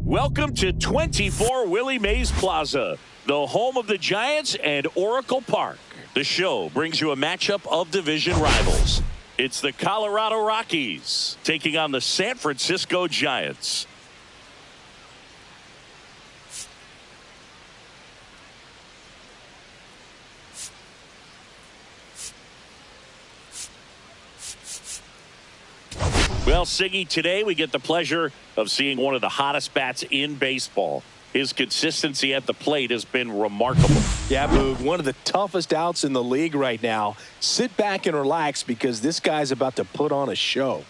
Welcome to 24 Willie Mays Plaza, the home of the Giants and Oracle Park. The show brings you a matchup of division rivals. It's the Colorado Rockies taking on the San Francisco Giants. Well, Siggy, today we get the pleasure of seeing one of the hottest bats in baseball. His consistency at the plate has been remarkable. Yeah, Boog, one of the toughest outs in the league right now. Sit back and relax because this guy's about to put on a show.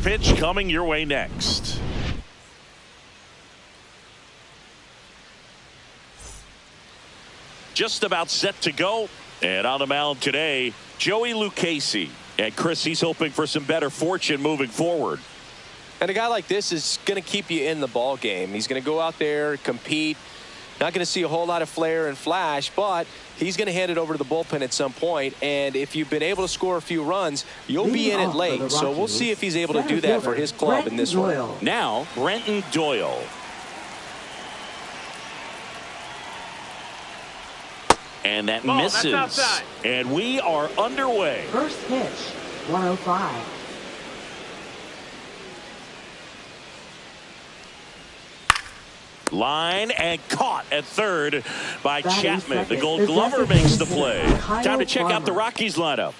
Pitch coming your way next. Just about set to go. And on the mound today, Joey Lucchesi. And Chris, he's hoping for some better fortune moving forward. And a guy like this is going to keep you in the ball game. He's going to go out there, compete. Not going to see a whole lot of flair and flash, but he's going to hand it over to the bullpen at some point. And if you've been able to score a few runs, you'll be in it late. So we'll see if he's able to do that for his club in this one. Now, Brenton Doyle. And that misses. And we are underway. First pitch, 105. Line and caught at third by Chapman. The Gold Glover makes the play. Time to check out the Rockies lineup.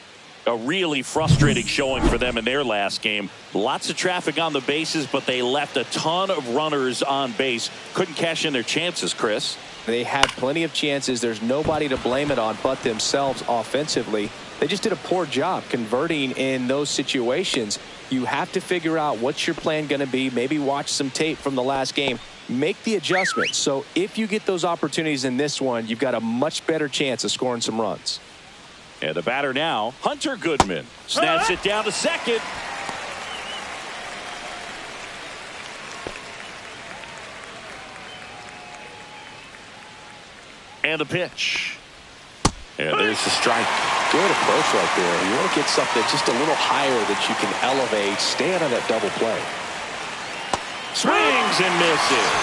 A really frustrating showing for them in their last game. Lots of traffic on the bases, but they left a ton of runners on base. Couldn't cash in their chances, Chris. They had plenty of chances. There's nobody to blame it on but themselves offensively. They just did a poor job converting in those situations. You have to figure out what's your plan going to be. Maybe watch some tape from the last game. Make the adjustment. So if you get those opportunities in this one, you've got a much better chance of scoring some runs. And the batter now, Hunter Goodman. Snaps it down to second. And the pitch. And there's the strike. Good approach right there. You want to get something just a little higher that you can elevate. Stay out of that double play. Swings and misses.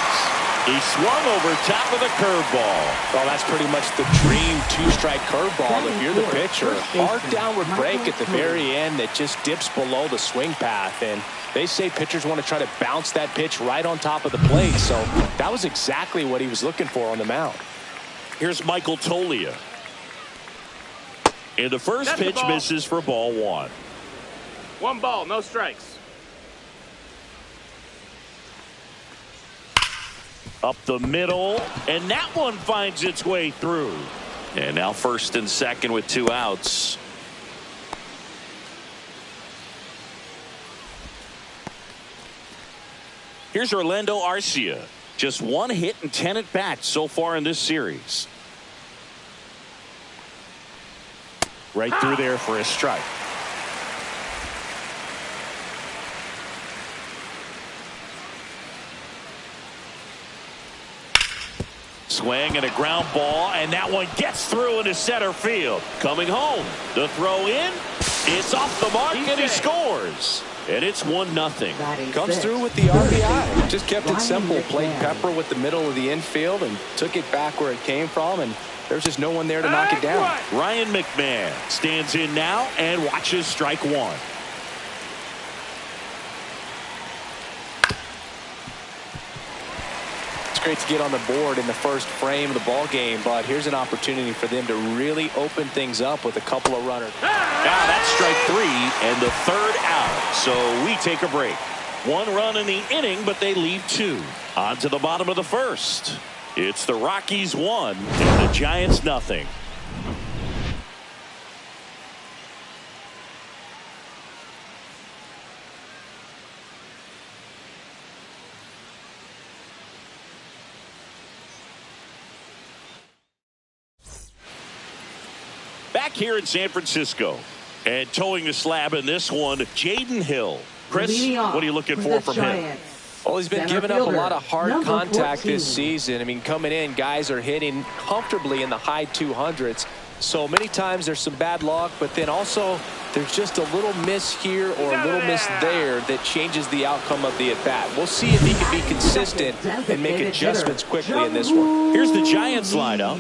He swung over top of the curveball. Well, that's pretty much the dream two-strike curveball if you're the pitcher. Hard downward break at the very end that just dips below the swing path. And they say pitchers want to try to bounce that pitch right on top of the plate. So that was exactly what he was looking for on the mound. Here's Michael Tolia. And the first pitch misses for ball one. 1 ball, no strikes. Up the middle, and that one finds its way through. And now first and second with 2 outs. Here's Orlando Arcia. Just 1 hit and 10 at bats so far in this series. Right through there for a strike. Swing and a ground ball, and that one gets through into center field. Coming home, the throw in, it's off the mark, and he scores. And it's 1-0. Comes through with the RBI. Just kept it simple. Played pepper with the middle of the infield and took it back where it came from, and there's just no one there to knock it down. Ryan McMahon stands in now and watches strike one. It's great to get on the board in the first frame of the ball game, but here's an opportunity for them to really open things up with a couple of runners. That's strike 3 and the 3rd out. So we take a break. 1 run in the inning, but they leave 2. On to the bottom of the first. It's the Rockies 1 and the Giants 0. Back here in San Francisco. And towing the slab in this one, Jaden Hill. Chris, what are you looking for from him? Well, he's been giving up a lot of hard contact this season. I mean, coming in, guys are hitting comfortably in the high 200s. So many times there's some bad luck, but then also there's just a little miss here or a little miss there that changes the outcome of the at-bat. We'll see if he can be consistent and make adjustments quickly in this one. Here's the Giants lineup.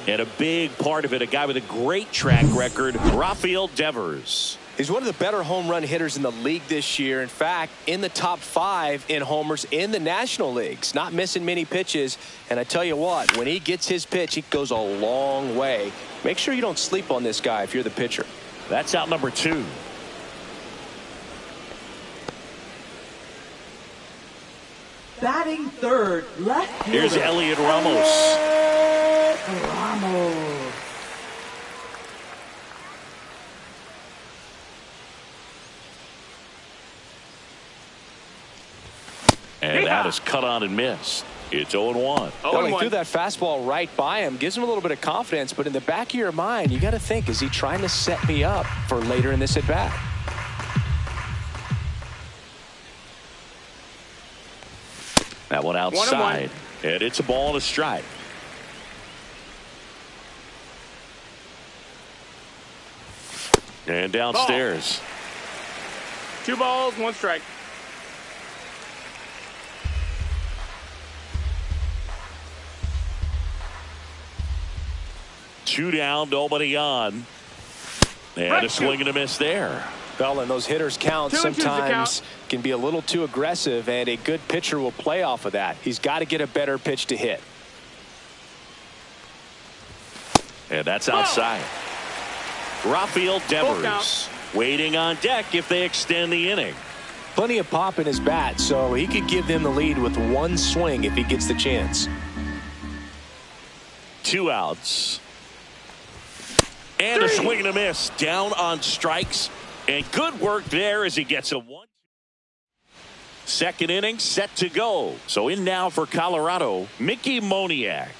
And a big part of it, a guy with a great track record, Rafael Devers. He's one of the better home run hitters in the league this year. In fact, in the top 5 in homers in the National Leagues. Not missing many pitches. And I tell you what, when he gets his pitch, he goes a long way. Make sure you don't sleep on this guy if you're the pitcher. That's out number 2. Batting third, left fielder. Here's Elliot Ramos. And that is cut on and missed. It's 0-1. Well, he threw that fastball right by him. Gives him a little bit of confidence. But in the back of your mind, you got to think, is he trying to set me up for later in this at-bat? That one outside. And it's a ball and a strike. And downstairs. Ball. 2 balls, 1 strike. Two down, nobody on. And a swing and a miss there. Well, and those hitters count sometimes can be a little too aggressive, and a good pitcher will play off of that. He's got to get a better pitch to hit. And that's outside. Rafael Devers waiting on deck if they extend the inning. Plenty of pop in his bat, so he could give them the lead with 1 swing if he gets the chance. 2 outs. And a swing and a miss. Down on strikes. And good work there as he gets a 1. Second inning set to go. So in now for Colorado, Mickey Moniak.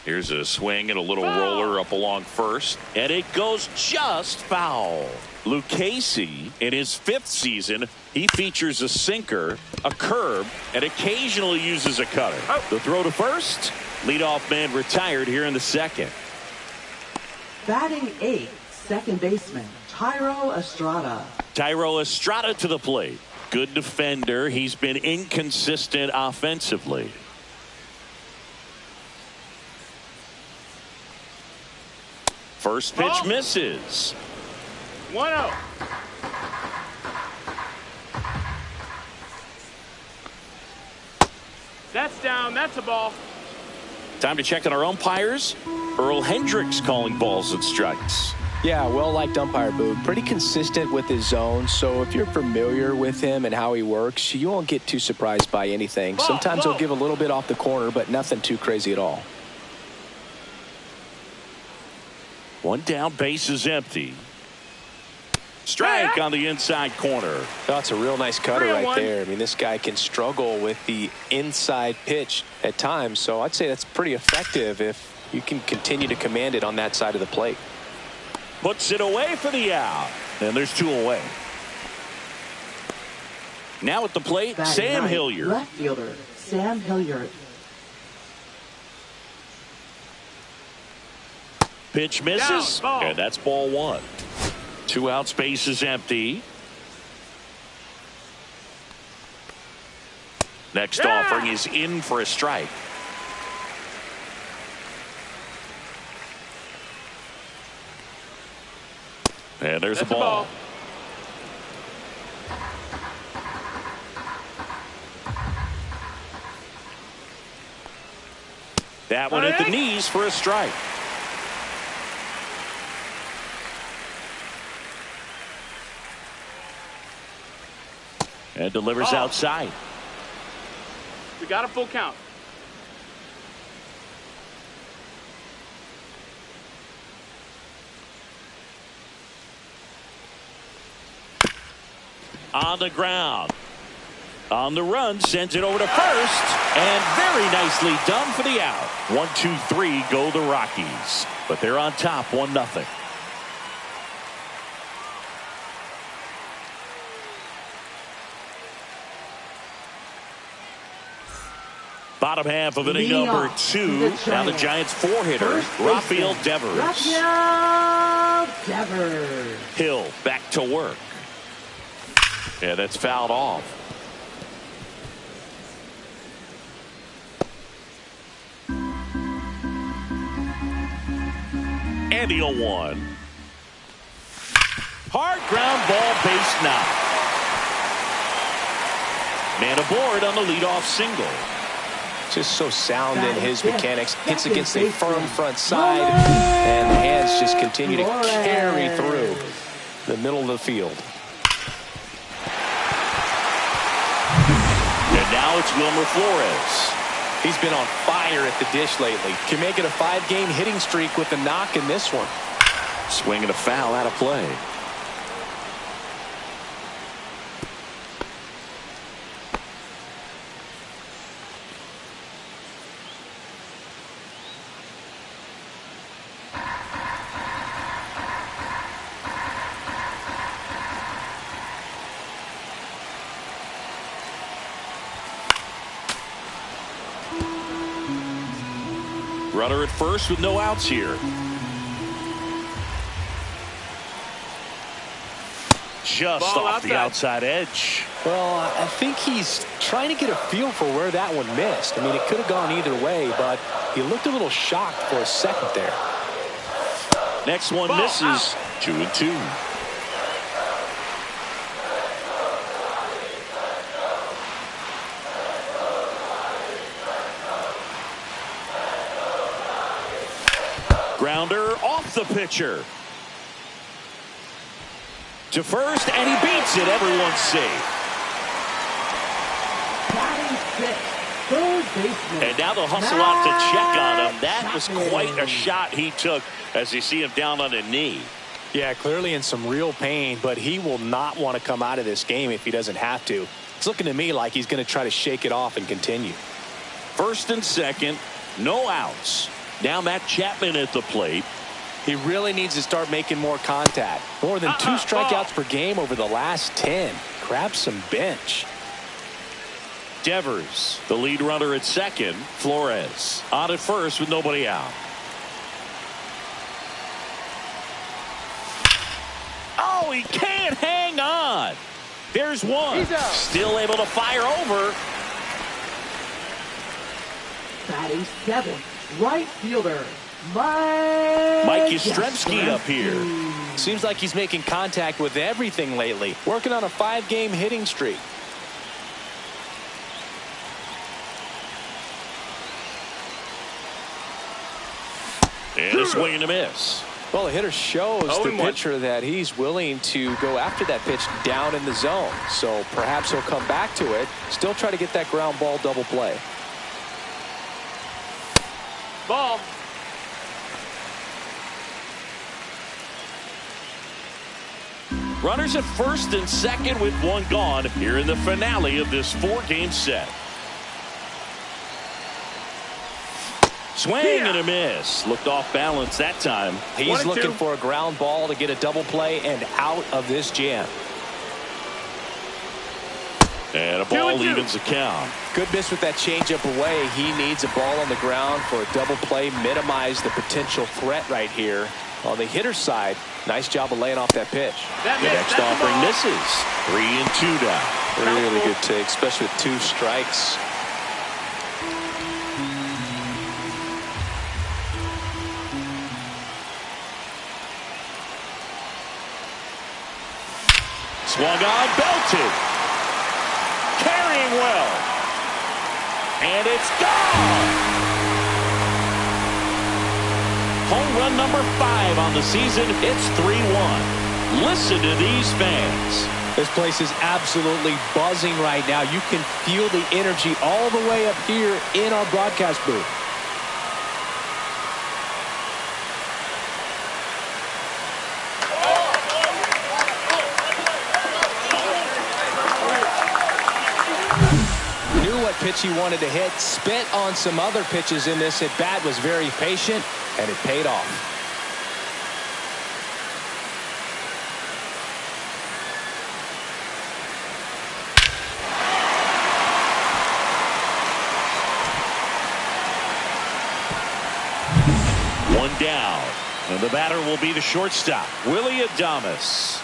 Here's a swing and a little roller up along first. And it goes just foul. Lucchesi, in his 5th season, he features a sinker, a curve, and occasionally uses a cutter. The throw to first. Leadoff man retired here in the 2nd. Batting 8th, second baseman, Thairo Estrada. Thairo Estrada to the plate. Good defender. He's been inconsistent offensively. First pitch misses. 1-0. That's down. That's a ball. Time to check on our umpires. Earl Hendricks calling balls and strikes. Yeah, well-liked umpire, Boog. Pretty consistent with his zone, so if you're familiar with him and how he works, you won't get too surprised by anything. Sometimes he'll give a little bit off the corner, but nothing too crazy at all. 1 down, base is empty. Strike on the inside corner. That's a real nice cutter right there. I mean, this guy can struggle with the inside pitch at times, so I'd say that's pretty effective if you can continue to command it on that side of the plate. Puts it away for the out. And there's 2 away. Now at the plate, Sam Hilliard. Left fielder, Sam Hilliard. Pitch misses. And that's ball 1. 2 outs, base is empty. Next offering is in for a strike. And there's a ball. That one at the knees for a strike. And delivers outside. We got a full count. On the ground. On the run, sends it over to first, and very nicely done for the out. 1-2-3 go the Rockies, but they're on top 1-0. Bottom half of inning number 2. Now the Giants' 4-hitter, Rafael Devers. Rafael Devers. Hill back to work. Yeah, that's fouled off. And the 0-1. Hard ground ball, base knock. Man aboard on the leadoff single. Just so sound in his mechanics. Hits against a firm front side, and the hands just continue to carry through the middle of the field. And now it's Wilmer Flores. He's been on fire at the dish lately. Can make it a 5-game hitting streak with the knock in this one. Swinging a foul out of play. Runner at first with no outs here. Just Ball off the outside edge. Well, I think he's trying to get a feel for where that one missed. I mean, it could have gone either way, but he looked a little shocked for a second there. Next one Ball misses. out. 2-2. Grounder off the pitcher. To first, and he beats it. Everyone's safe. Batting sixth, third baseman. And now they'll hustle out to check on him. That was quite a shot he took as you see him down on a knee. Yeah, clearly in some real pain, but he will not want to come out of this game if he doesn't have to. It's looking to me like he's going to try to shake it off and continue. First and second, no outs. Now Matt Chapman at the plate. He really needs to start making more contact. More than 2 strikeouts per game over the last 10. Grab some bench. Devers, the lead runner at second. Flores on at first with nobody out. Oh, he can't hang on. There's one. Still able to fire over. Batting seventh, right fielder, Mike Yastrzemski up here. Seems like he's making contact with everything lately. Working on a 5-game hitting streak. And a swing and a miss. Well, the hitter shows the 0-1. pitcher that he's willing to go after that pitch down in the zone. So perhaps he'll come back to it. Still try to get that ground ball double play. Ball. Runners at first and second with one gone here in the finale of this 4-game set. Swing and a miss. Looked off balance that time. He's looking for a ground ball to get a double play and out of this jam. And a ball evens the count. Good miss with that changeup away. He needs a ball on the ground for a double play. Minimize the potential threat right here. On the hitter's side, nice job of laying off that pitch. The next offering misses. 3-2 down. Really good take, especially with 2 strikes. Swung on, belted. Carrying well. And it's gone. Home run number 5 on the season. It's 3-1. Listen to these fans. This place is absolutely buzzing right now. You can feel the energy all the way up here in our broadcast booth. pitch he wanted to hit. Spit on some other pitches in this at bat. Was very patient, and it paid off. One down, and the batter will be the shortstop, Willie Adames.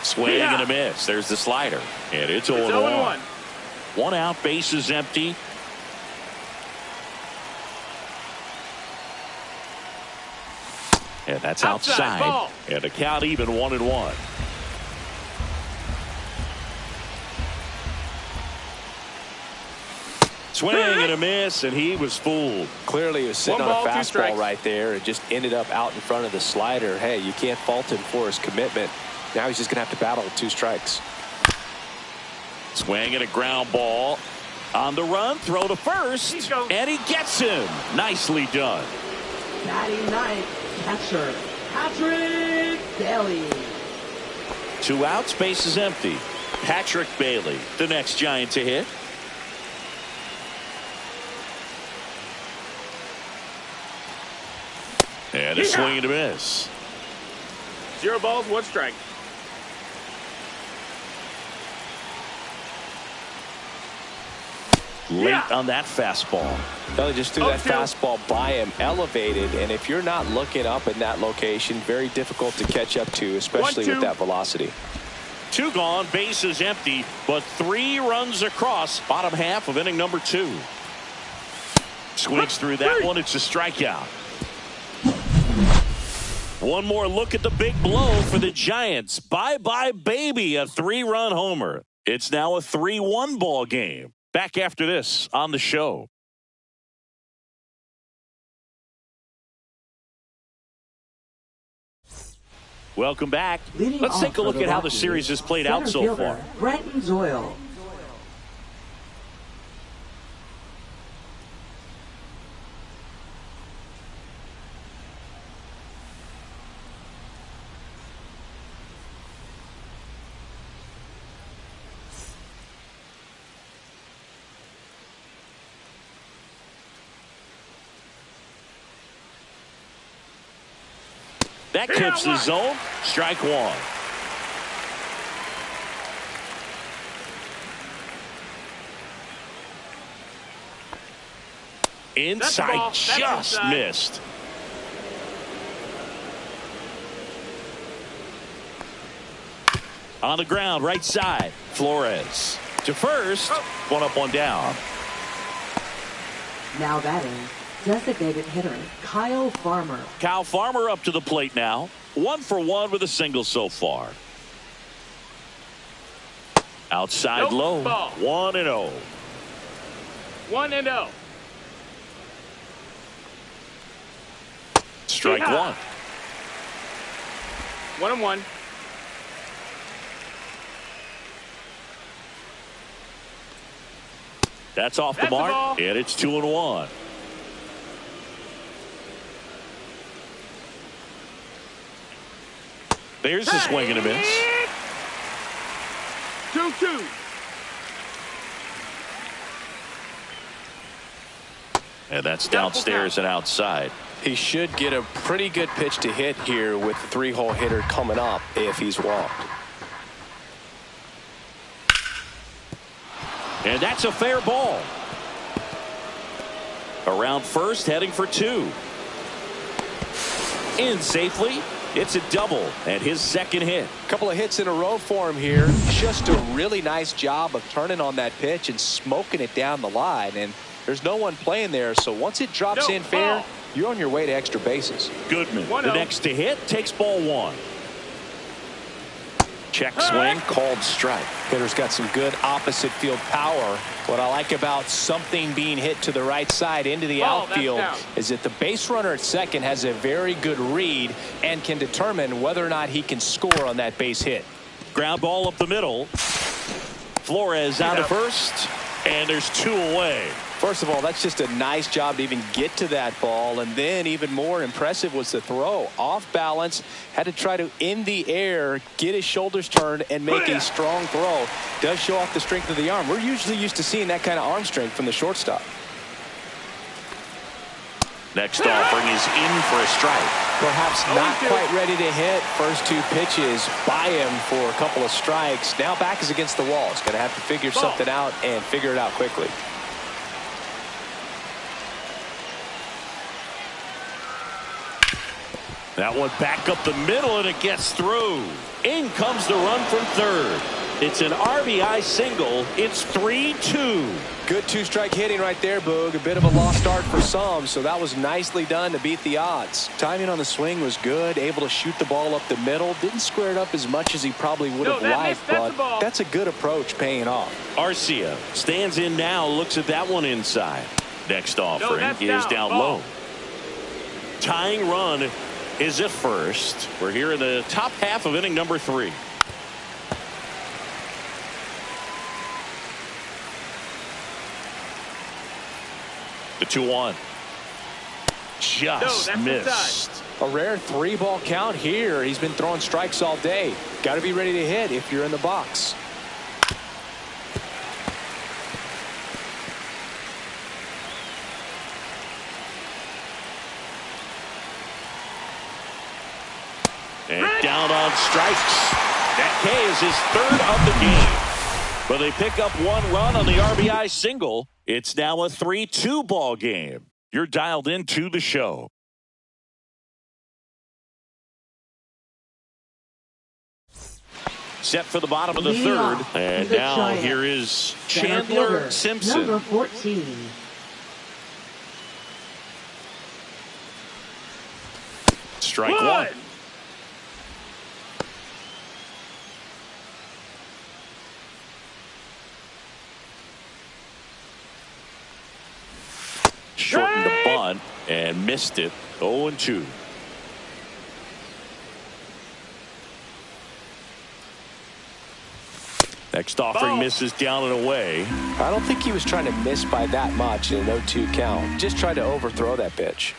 Swing and a miss. There's the slider, and it's 0-1. One out, bases empty. And that's outside. Ball. And the count even 1-1. Swing and a miss, and he was fooled. Clearly, he was sitting One on a ball, 2 fastball strikes. right there and just ended up out in front of the slider. Hey, you can't fault him for his commitment. Now he's just going to have to battle with 2 strikes. Swing and a ground ball. On the run, throw to first, and he gets him. Nicely done. Batting ninth, catcher, Patrick Bailey. 2 outs, bases empty. Patrick Bailey, the next Giant to hit. And a swing and a miss. 0 balls, 1 strike. Late on that fastball. They just threw that 0-2. fastball by him, elevated, and if you're not looking up in that location, very difficult to catch up to, especially 1-2. with that velocity. 2 gone, bases empty, but 3 runs across. Bottom half of inning number 2. Swings through that one. It's a strikeout. One more look at the big blow for the Giants. Bye-bye, baby, a 3-run homer. It's now a 3-1 ball game. Back after this on the show. Welcome back. Leading Let's off take a for look the at how the Rockies, series has played center out so fielder, far. Brenton Doyle. That clips the zone. Strike 1. Inside, just missed. On the ground, right side. Flores to first. 1 up, 1 down. Now batting, designated hitter Kyle Farmer. Kyle Farmer up to the plate now. 1 for 1 with a single so far. Outside low. Ball. 1-0. 1-0. Strike 1. 1-1. That's off the That's the mark, ball. and it's 2-1. There's the swing and a miss. 2-2. And that's downstairs and outside. He should get a pretty good pitch to hit here with the 3-hole hitter coming up if he's walked. And that's a fair ball. Around first, heading for 2. In safely. It's a double and his second hit. A couple of hits in a row for him here. Just a really nice job of turning on that pitch and smoking it down the line. And there's no one playing there, so once it drops in fair, you're on your way to extra bases. Goodman, 1-0. the next to hit, takes ball 1. Check swing, called strike. Hitter's got some good opposite field power. What I like about something being hit to the right side into the outfield is that the base runner at second has a very good read and can determine whether or not he can score on that base hit. Ground ball up the middle. Flores out to first, and there's 2 away. First of all, that's just a nice job to even get to that ball. And then even more impressive was the throw. Off balance, had to try to, in the air, get his shoulders turned and make a strong throw. Does show off the strength of the arm. We're usually used to seeing that kind of arm strength from the shortstop. Next offering is in for a strike. Perhaps not quite ready to hit. First two pitches by him for a couple of strikes. Now back is against the wall. He's going to have to figure something out and figure it out quickly. That one back up the middle, and it gets through. In comes the run from third. It's an RBI single. It's 3-2. Good two-strike hitting right there, Boog. A bit of a lost start for some, so that was nicely done to beat the odds. Timing on the swing was good, able to shoot the ball up the middle. Didn't square it up as much as he probably would have liked, but that's a good approach paying off. Arcia stands in now, looks at that one inside. Next offering is down low. Tying run is at first. We're here in the top half of inning number 3. The 2-1. Just missed. A rare 3-ball count here. He's been throwing strikes all day. Got to be ready to hit if you're in the box. And down on strikes. That K is his third of the game. But they pick up one run on the RBI single. It's now a 3-2 ball game. You're dialed into the show. Set for the bottom of the third. And now here is Chandler Simpson. Number 14. Strike one. Shortened the bunt and missed it. 0-2. Next offering misses down and away. I don't think he was trying to miss by that much in an 0-2 count. Just tried to overthrow that pitch.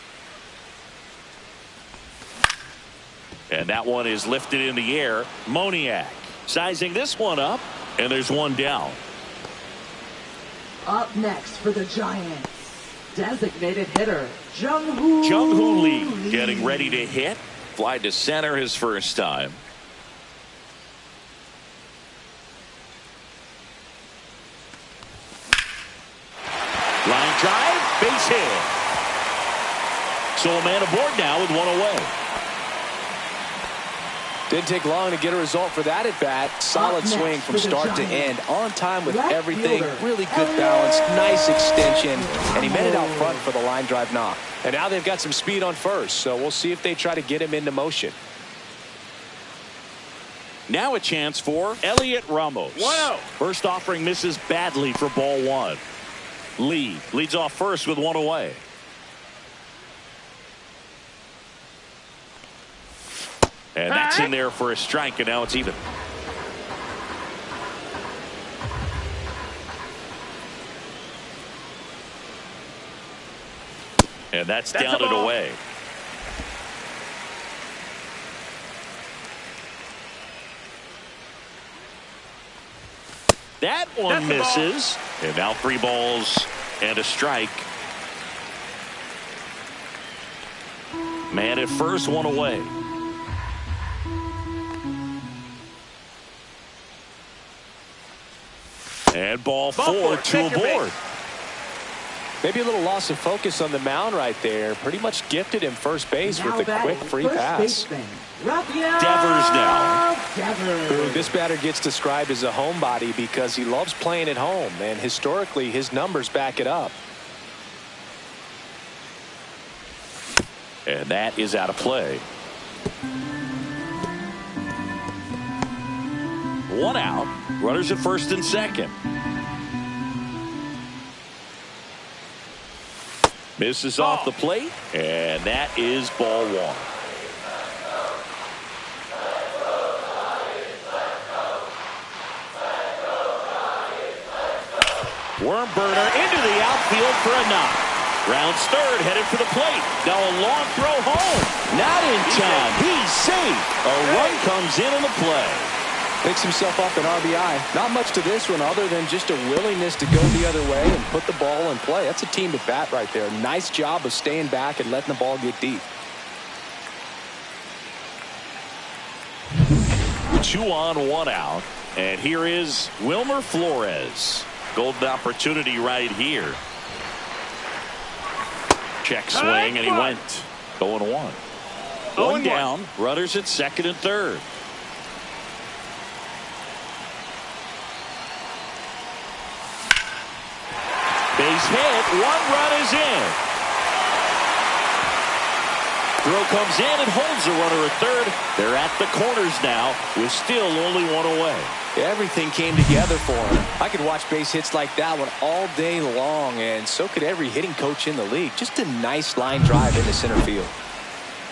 And that one is lifted in the air. Moniak sizing this one up, and there's one down. Up next for the Giants, designated hitter Jung-Hoo Lee getting ready to hit. Fly to center his first time. Line drive, base hit. So a man aboard now with one away. Didn't take long to get a result for that at bat. Solid swing from start to end. On time with everything. Really good balance. Nice extension. And he met it out front for the line drive knock. And now they've got some speed on first. So we'll see if they try to get him into motion. Now a chance for Elliot Ramos. 1-0. First offering misses badly for ball one. Lee leads off first with one away. And that's in there for a strike, and now it's even. And that's down and away. That one misses. And now 3 balls and a strike. Man at first, one away. And ball 4, 2 aboard. Maybe a little loss of focus on the mound right there. Pretty much gifted him first base with a quick free pass. Devers now. This batter gets described as a homebody because he loves playing at home, and historically his numbers back it up. And that is out of play. 1 out. Runners at first and second. Misses off the plate, and that is ball 1. Worm burner into the outfield for a knock. Rounds third, headed for the plate. Now a long throw home. Not in time. He's safe. A run comes in on the play. Picks himself up an RBI. Not much to this one other than just a willingness to go the other way and put the ball in play. That's a team at bat right there. Nice job of staying back and letting the ball get deep. 2 on, 1 out. And here is Wilmer Flores. Golden opportunity right here. Check swing, and he went 0-1. One down. Runners at second and third. Base hit. 1 run is in. Throw comes in and holds the runner at third. They're at the corners now with still only 1 away. Everything came together for him. I could watch base hits like that one all day long, and so could every hitting coach in the league. Just a nice line drive into center field.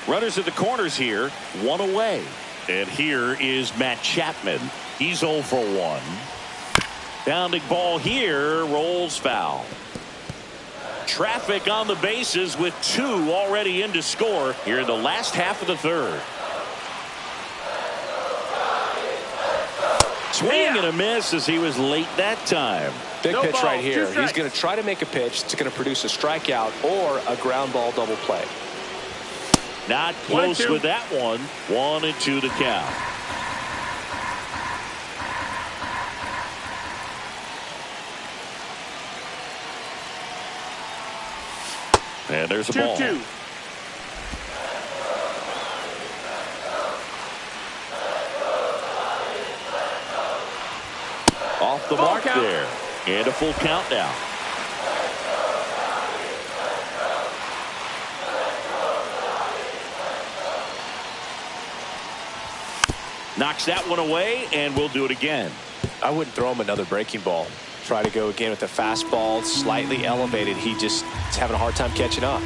Runners at the corners here, 1 away. And here is Matt Chapman. He's 0 for 1. Bounding ball here, rolls foul. Traffic on the bases with 2 already in to score here in the last half of the third. Swing and a miss as he was late that time. Big pitch right here. He's going to try to make a pitch that's going to produce a strikeout or a ground ball double play. Not close with that one. 1-2 the count. And there's a ball. 2-2. Off the mark there. And a full count now. Knocks that one away, and we'll do it again. I wouldn't throw him another breaking ball. Try to go again with the fastball, slightly elevated. He just is having a hard time catching up.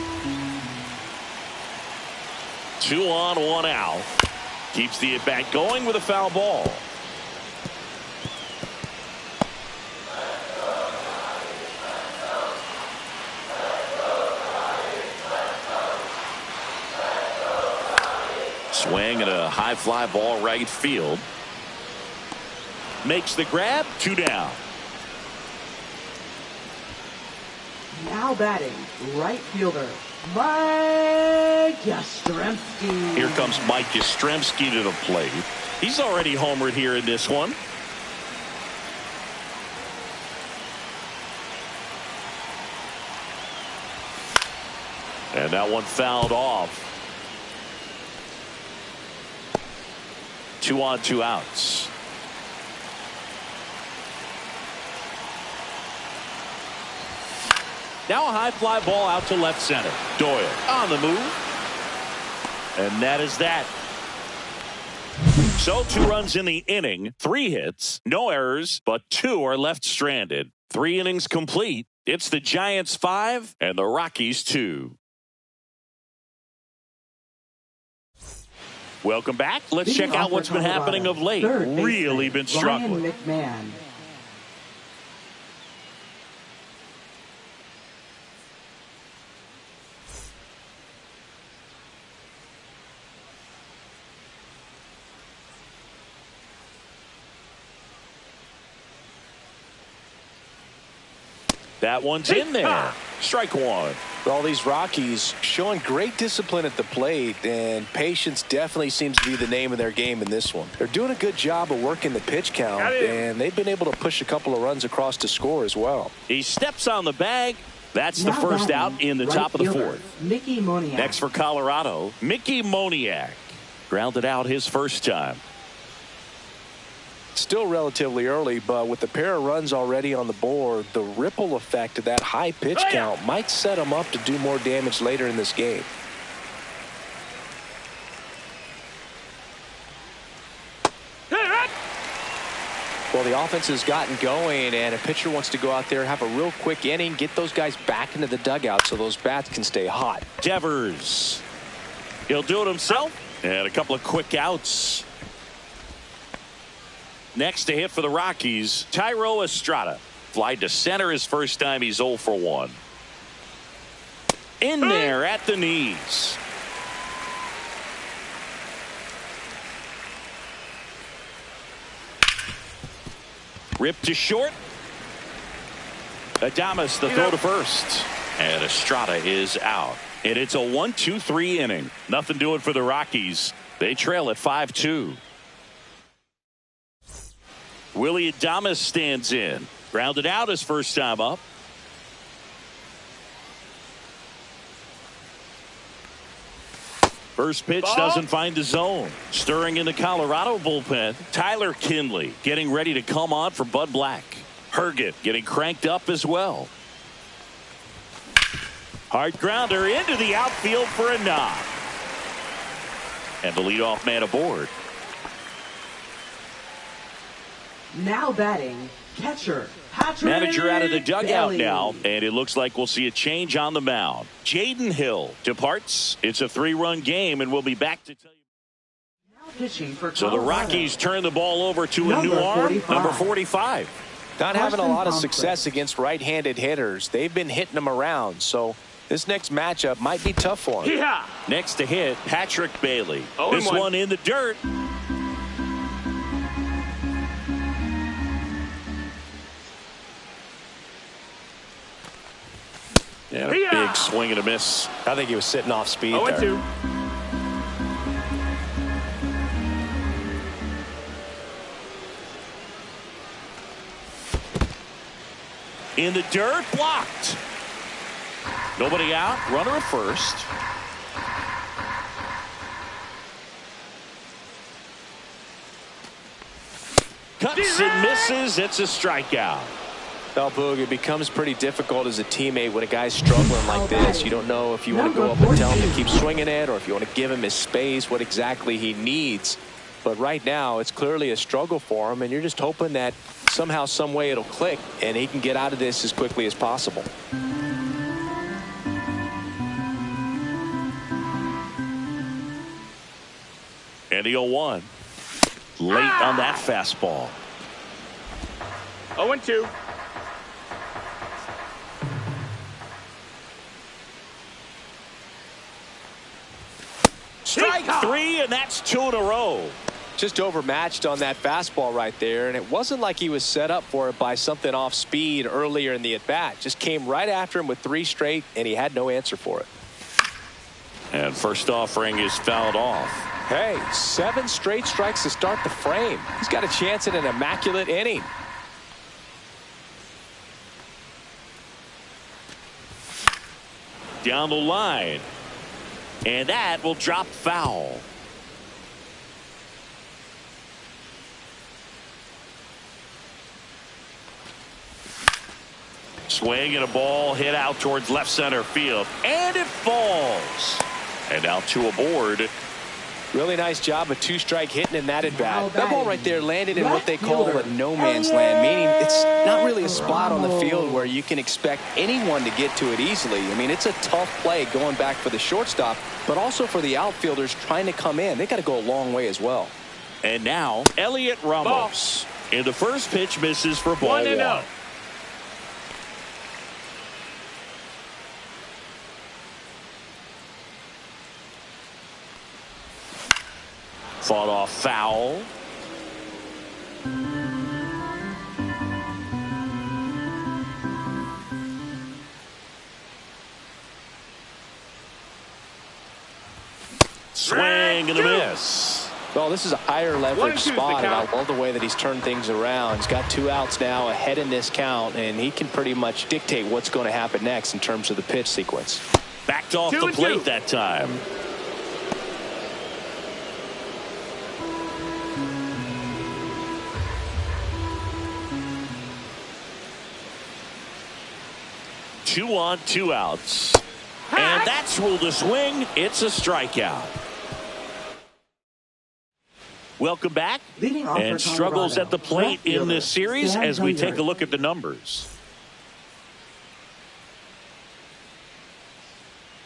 2 on, 1 out. Keeps the at-bat going with a foul ball. Swing and a high fly ball right field. Makes the grab. 2 down. Now batting, right fielder, Mike Yastrzemski. Here comes Mike Yastrzemski to the plate. He's already homered here in this one. And that one fouled off. 2 on, 2 outs. Now a high fly ball out to left center. Doyle on the move. And that is that. So 2 runs in the inning, 3 hits, no errors, but 2 are left stranded. 3 innings complete. It's the Giants 5 and the Rockies 2. Welcome back. Let's check out what's been happening of late. Really been struggling. McMahon. That one's in there. Strike 1. All these Rockies showing great discipline at the plate, and patience definitely seems to be the name of their game in this one. They're doing a good job of working the pitch count, and they've been able to push a couple of runs across to score as well. He steps on the bag. That's the first out in the top of the 4th. Mickey Moniak. Next for Colorado, Mickey Moniak. Grounded out his first time. Still relatively early, but with the pair of runs already on the board, the ripple effect of that high pitch count might set them up to do more damage later in this game. Well, the offense has gotten going, and a pitcher wants to go out there, have a real quick inning, get those guys back into the dugout so those bats can stay hot. Devers. He'll do it himself. And a couple of quick outs. Next to hit for the Rockies, Thairo Estrada. Fly to center his first time. He's 0 for 1. In there at the knees. Ripped to short. Adames the throw to first. And Estrada is out. And it's a 1-2-3 inning. Nothing doing for the Rockies. They trail at 5-2. Willie Adames stands in. Grounded out his first time up. First pitch doesn't find the zone. Stirring in the Colorado bullpen. Tyler Kinley getting ready to come on for Bud Black. Herget getting cranked up as well. Hard grounder into the outfield for a knock. And the leadoff man aboard. Now batting, catcher Patrick Manager out of the dugout Bailey. now, and it looks like we'll see a change on the mound. Jaden Hill departs. It's a 3-run game, and we'll be back to tell you. Now pitching for So the Colorado. Rockies turn the ball over to a new arm, 45. number 45. Not having a Carson lot of Humphrey. success against right-handed hitters. They've been hitting them around, so this next matchup might be tough for him. Yeah. Next to hit, Patrick Bailey. 0-1. This one in the dirt. And a Yeah. big swing and a miss. I think he was sitting off speed there. 0-2. In the dirt, blocked. Nobody out, runner at first. Cuts and misses, it's a strikeout. Well, Boog, it becomes pretty difficult as a teammate when a guy's struggling like this. You don't know if you want to go up and tell him to keep swinging it or if you want to give him his space, what exactly he needs. But right now, it's clearly a struggle for him, and you're just hoping that somehow, some way it'll click, and he can get out of this as quickly as possible. And the 0-1. Late on that fastball. 0-2. Strike 3, and that's 2 in a row. Just overmatched on that fastball right there, and it wasn't like he was set up for it by something off speed earlier in the at-bat. Just came right after him with 3 straight, and he had no answer for it. And first offering is fouled off. Hey, 7 straight strikes to start the frame. He's got a chance at an immaculate inning. Down the line. And that will drop foul. Swing and a ball hit out towards left center field. And it falls. And now 2 aboard. Really nice job of 2-strike hitting in that at bat. That ball right there landed in what they call a no man's land, meaning it's not really a spot on the field where you can expect anyone to get to it easily. I mean, it's a tough play going back for the shortstop, but also for the outfielders trying to come in. They got to go a long way as well. And now Elliot Ramos. And the first pitch misses for ball 1. Fought off foul. Swing and a miss. Well, this is a higher leverage 1-2's the spot, and I count. love the way that he's turned things around. He's got 2 outs now ahead in this count, and he can pretty much dictate what's going to happen next in terms of the pitch sequence. Backed off 2-2. the plate that time. Two on, 2 outs. And that's ruled a swing. It's a strikeout. Welcome back. Leading off for And struggles Colorado, at the plate left in fielder, this series Stan as we take a Jr. look at the numbers.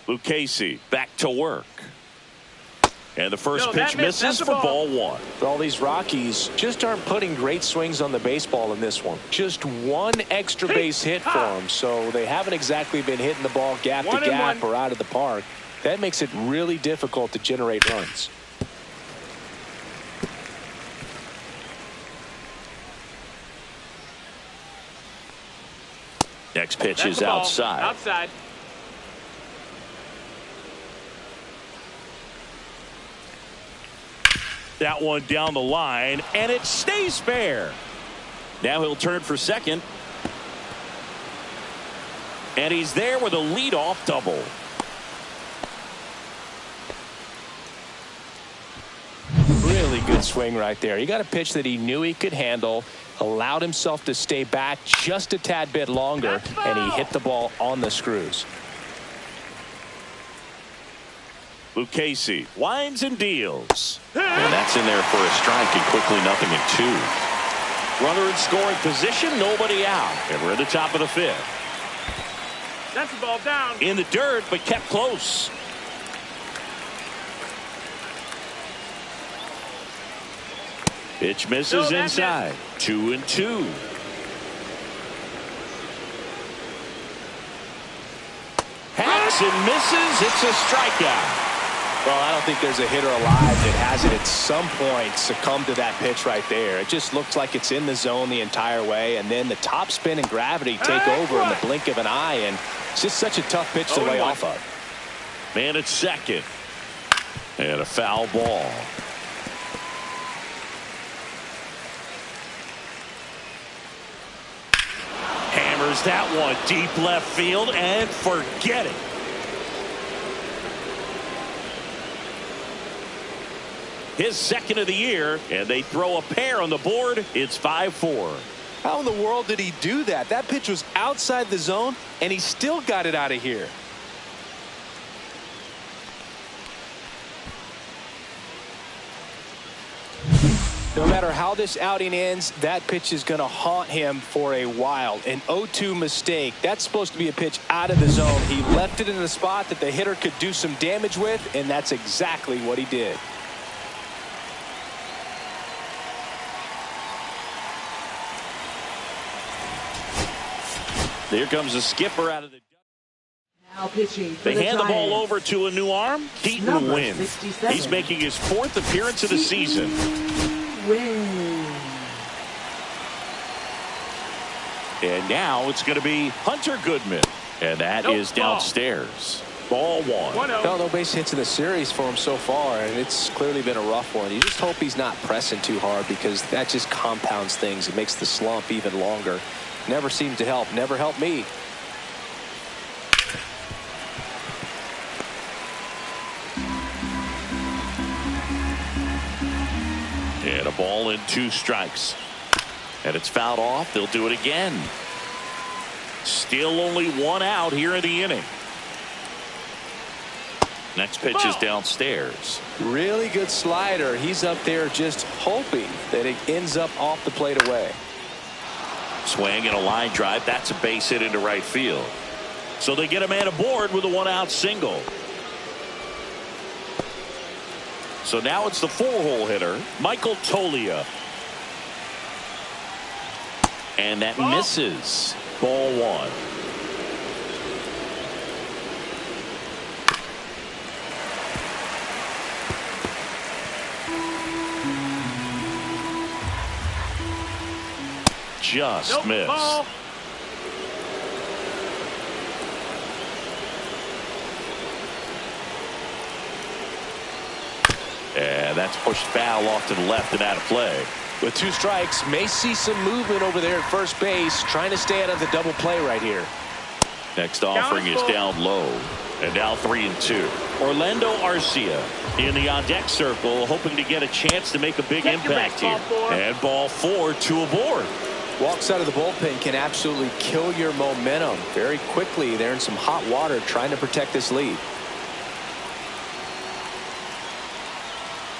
Lucchesi back to work. And the first No, pitch misses that's a for ball. ball one. All these Rockies just aren't putting great swings on the baseball in this one. Just one extra base hit for them, so they haven't exactly been hitting the ball gap to gap or out of the park. That makes it really difficult to generate runs. Next pitch That's is the ball. outside. Outside. That one down the line, and it stays fair. Now he'll turn for second. And he's there with a leadoff double. Really good swing right there. He got a pitch that he knew he could handle, allowed himself to stay back just a tad bit longer, and he hit the ball on the screws. Lucchesi winds and deals. And that's in there for a strike, and quickly 0-2. Runner in scoring position, nobody out. And we're at the top of the fifth. That's the ball down. In the dirt, but kept close. Pitch misses inside. 2-2. Hacks and misses. It's a strikeout. Well, I don't think there's a hitter alive that hasn't at some point succumbed to that pitch right there. It just looks like it's in the zone the entire way, and then the top spin and gravity take over in the blink of an eye, and it's just such a tough pitch to lay off of. Man at second. And a foul ball. Hammers that one deep left field, and forget it. His second of the year, and they throw a pair on the board. It's 5-4. How in the world did he do that? That pitch was outside the zone, and he still got it out of here. No matter how this outing ends, that pitch is going to haunt him for a while. An 0-2 mistake. That's supposed to be a pitch out of the zone. He left it in a spot that the hitter could do some damage with, and that's exactly what he did. Here comes the skipper out of the. Now pitching for They hand the ball over to a new arm. Keaton Number wins. 67. He's making his fourth appearance of the season. Wins. And now it's going to be Hunter Goodman. And that is downstairs. Ball one. Well, no base hits in the series for him so far, and it's clearly been a rough one. You just hope he's not pressing too hard, because that just compounds things. It makes the slump even longer. Never seemed to help. Never helped me. And a ball and 2 strikes. And it's fouled off. They'll do it again. Still only 1 out here in the inning. Next pitch is downstairs. Really good slider. He's up there just hoping that it ends up off the plate away. Swing and a line drive. That's a base hit into right field. So they get a man aboard with a 1-out single. So now it's the 4-hole hitter, Michael Toglia. And that misses. Ball 1. Just missed. Ball. And that's pushed foul off to the left and out of play. With 2 strikes, may see some movement over there at first base, trying to stay out of the double play right here. Next offering is down low. And now 3-2. Orlando Arcia in the on-deck circle, hoping to get a chance to make a big impact here. And ball 4, 2 aboard. Walks out of the bullpen can absolutely kill your momentum very quickly. They're in some hot water trying to protect this lead.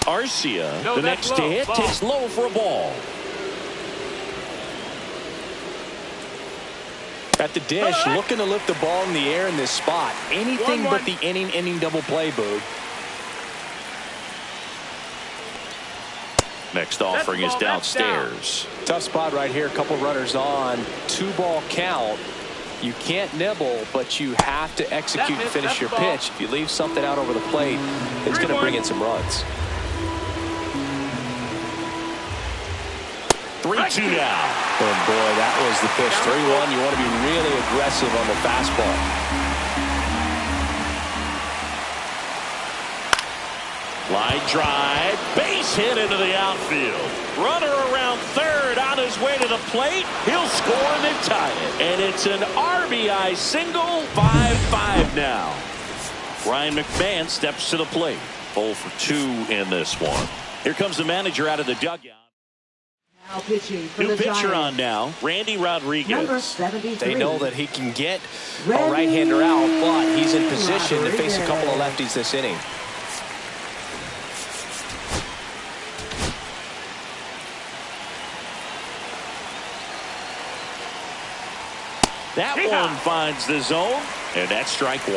Arcia, the next to hit, takes low for a ball. At the dish, looking to lift the ball in the air in this spot. Anything but the inning double play, Boog. Next offering is downstairs. Tough spot right here. A couple runners on. 2-ball count. You can't nibble, but you have to execute and finish your pitch. If you leave something out over the plate, it's going to bring in some runs. 3-2 now. And boy, that was the pitch. 3-1. You want to be really aggressive on the fastball. Line drive, base hit into the outfield. Runner around third on his way to the plate. He'll score and then tie it. And it's an RBI single. 5-5 now. Ryan McMahon steps to the plate. 0 for 2 in this one. Here comes the manager out of the dugout. Now pitching for New the pitcher Giants. on now, Randy Rodriguez. Number 73. They know that he can get a right-hander out, but he's in position to face a couple of lefties this inning. That one finds the zone, and that's strike 1.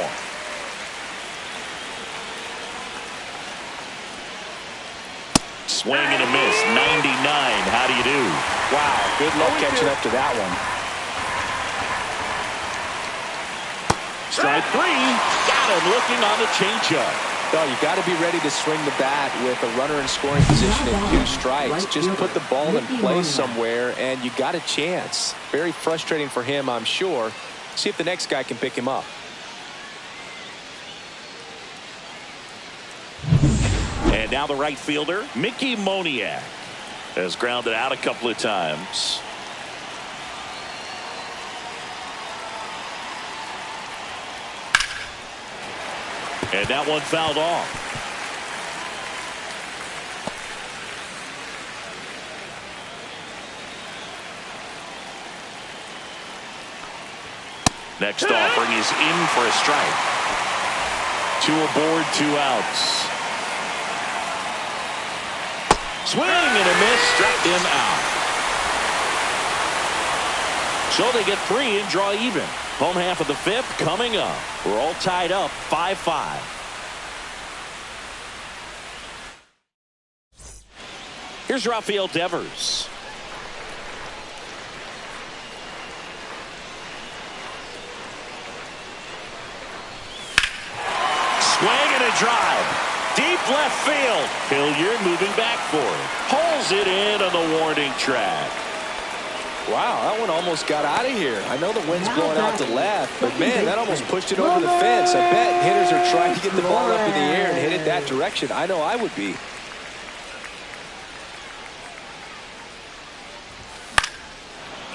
Swing and a miss, 99. How do you do? Wow, good luck catching up to that one. Strike 3. Got him looking on the changeup. No, you got to be ready to swing the bat with a runner in scoring position and 2 strikes. Just put the ball in play somewhere, and you got a chance. Very frustrating for him, I'm sure. See if the next guy can pick him up. And now the right fielder, Mickey Moniak, has grounded out a couple of times. And that one fouled off. Next offering is in for a strike. 2 aboard, 2 outs. Swing and a miss, struck him out. So they get 3 and draw even. Home half of the 5th coming up. We're all tied up 5-5. Here's Rafael Devers. Swing and a drive. Deep left field. Hilliard moving back for it. Pulls it in on the warning track. Wow, that one almost got out of here. I know the wind's blowing out to left, but man, that almost pushed it over the fence. I bet hitters are trying to get the ball up in the air and hit it that direction. I know I would be.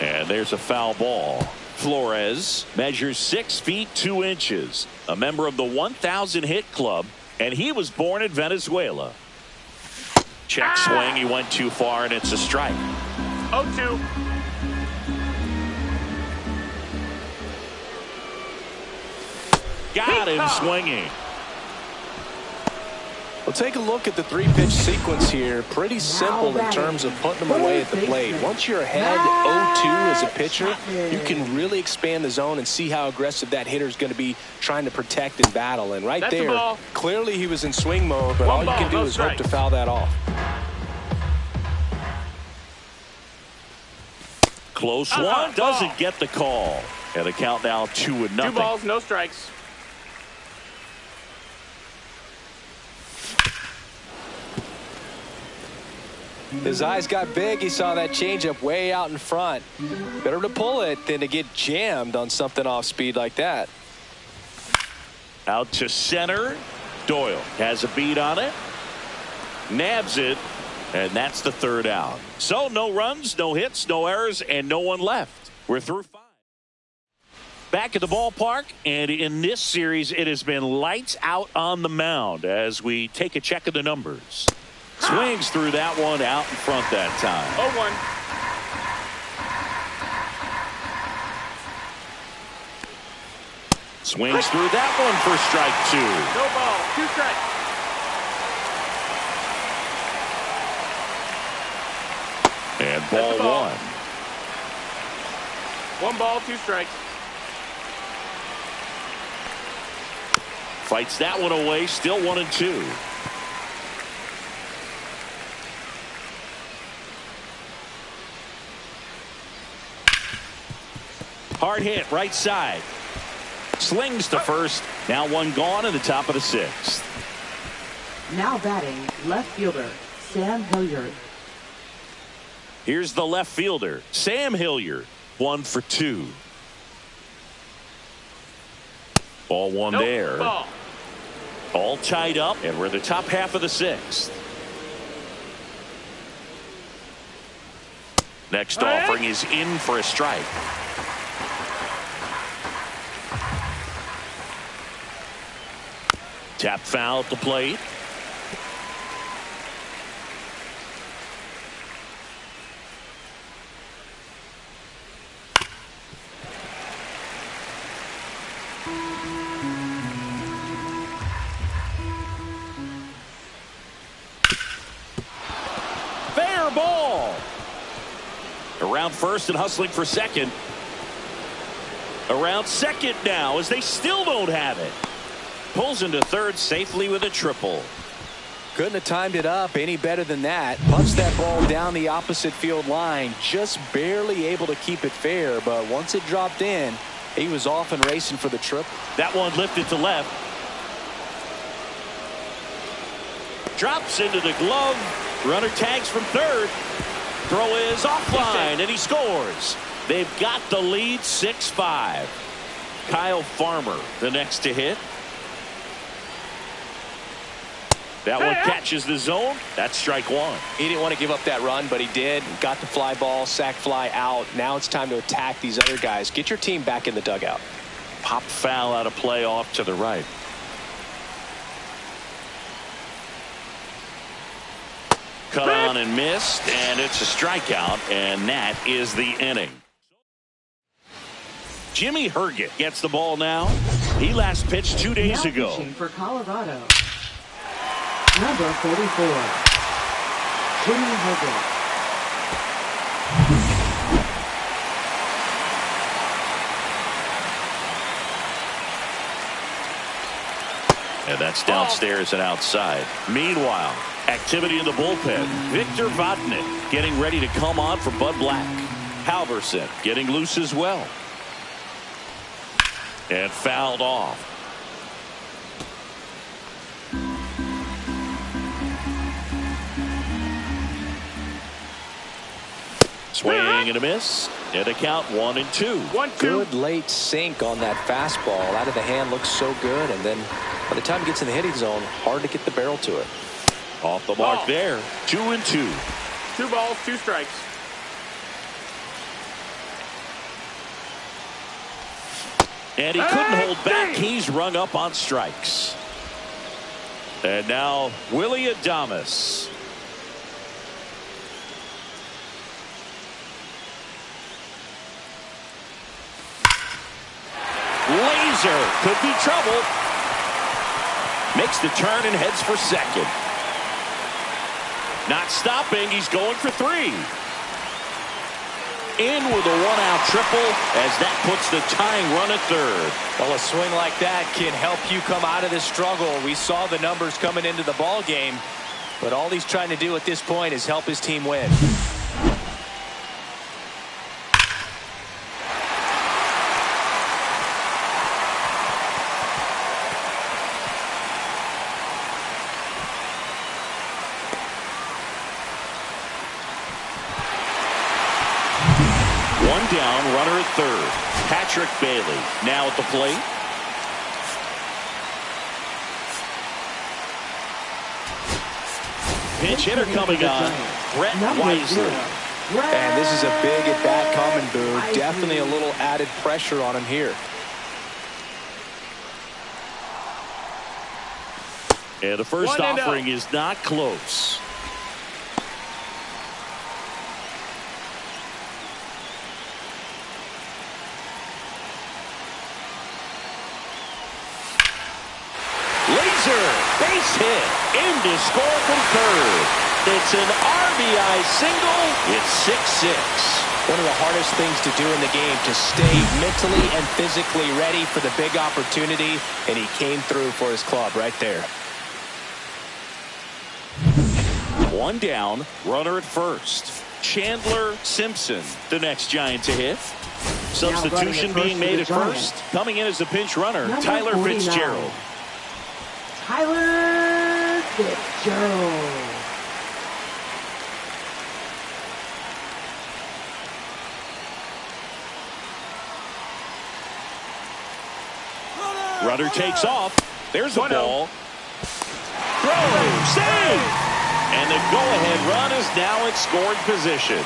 And there's a foul ball. Flores measures 6 feet 2 inches, a member of the 1,000 hit club, and he was born in Venezuela. Check swing. He went too far, and it's a strike. 0-2. Got him swinging. Well, take a look at the 3-pitch sequence here. Pretty simple in terms of putting them away at the plate. Once you're ahead 0-2 as a pitcher, you can really expand the zone and see how aggressive that hitter is going to be trying to protect and battle. And right there, clearly he was in swing mode, but all you can do is hope to foul that off. Close one, doesn't get the call. And the count now 2-0. 2 balls, no strikes. His eyes got big. He saw that changeup way out in front. Better to pull it than to get jammed on something off speed like that. Out to center. Doyle has a beat on it. Nabs it. And that's the 3rd out. So no runs, no hits, no errors, and no one left. We're through 5. Back at the ballpark, and in this series, it has been lights out on the mound as we take a check of the numbers. Swings through that one out in front that time. 0-1. Swings through that one for strike 2. No ball, 2 strikes. And ball 1. 1 ball, 2 strikes. Fights that one away, still 1-2. Hard hit right side. Slings to first. Now one gone in the top of the sixth. Now batting, left fielder, Sam Hilliard. Here's the left fielder, Sam Hilliard. 1 for 2. Ball one there. Ball. All tied up, and we're the top half of the sixth. Next offering is in for a strike. Tap foul at the plate. Fair ball. Around first and hustling for second. Around second now as they still don't have it. Pulls into third safely with a triple. Couldn't have timed it up any better than that. Punched that ball down the opposite field line. Just barely able to keep it fair, but once it dropped in, he was off and racing for the triple. That one lifted to left. Drops into the glove. Runner tags from third. Throw is offline, and he scores. They've got the lead 6-5. Kyle Farmer the next to hit. That one catches the zone. That's strike one. He didn't want to give up that run, but he did. Got the fly ball, sac fly out. Now it's time to attack these other guys. Get your team back in the dugout. Pop foul out of play off to the right. Cut on and missed, and it's a strikeout, and that is the inning. Jimmy Herget gets the ball now. He last pitched 2 days ago. Pitching for Colorado, number 44, Jimmy Herget. And that's downstairs and outside. Meanwhile, activity in the bullpen. Victor Vodnik getting ready to come on for Bud Black. Halverson getting loose as well. And fouled off. Swing and a miss. And a count 1-2. 1-2. Good late sink on that fastball. Out of the hand looks so good, and then by the time it gets in the hitting zone, hard to get the barrel to it. Off the mark there. 2-2. 2 balls, 2 strikes. And he couldn't hold back. He's rung up on strikes. And now Willie Adames. Laser could be trouble. Makes the turn and heads for second. Not stopping. He's going for 3. In with a 1-out triple as that puts the tying run at third. Well, a swing like that can help you come out of this struggle. We saw the numbers coming into the ball game, but all he's trying to do at this point is help his team win. One down, runner at third. Patrick Bailey now at the plate. Pinch hitter coming on. Brett Wisely. And this is a big at-bat coming, Boo. Definitely a little added pressure on him here. And the first 1-0. offering is not close. Laser, base hit, in to score from third. It's an RBI single. It's 6-6. One of the hardest things to do in the game, to stay mentally and physically ready for the big opportunity, and he came through for his club right there. One down, runner at first. Chandler Simpson, the next Giant to hit. Substitution being made at first. Coming in as the pinch runner, Tyler 49. Fitzgerald. Tyler Fitzgerald. Runner takes off. There's the ball. Throw, save! And the go-ahead run is now in scoring position.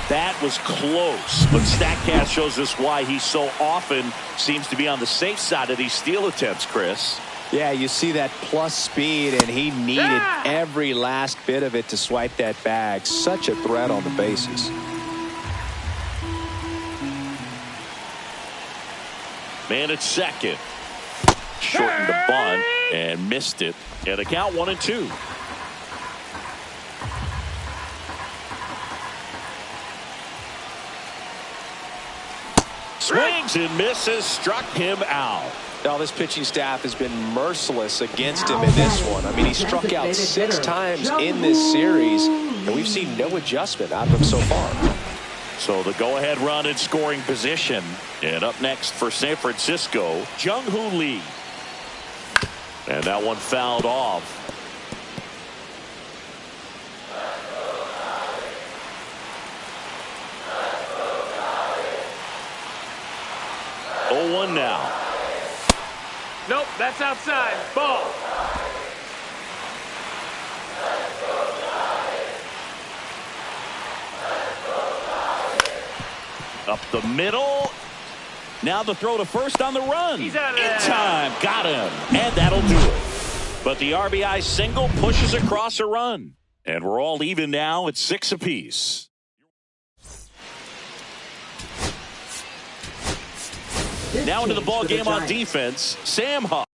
That was close, but StatCast shows us why he so often seems to be on the safe side of these steal attempts, Chris. Yeah, you see that plus speed, and he needed every last bit of it to swipe that bag. Such a threat on the bases. Man at second. Shortened the bunt and missed it. And the count 1-2. Swings and misses, struck him out. Now, this pitching staff has been merciless against him in this one. I mean, he struck out 6 times in this series, and we've seen no adjustment out of him so far. So the go-ahead run in scoring position. And up next for San Francisco, Jung-Hoo Lee. And that one fouled off. Oh, 1 now. Nope, that's outside. Ball. Up the middle. Now the throw to first on the run. He's out of In there. time. Got him. And that'll do it. But the RBI single pushes across a run. And we're all even now at 6 apiece. Now into the ball game on defense, Sam Huff.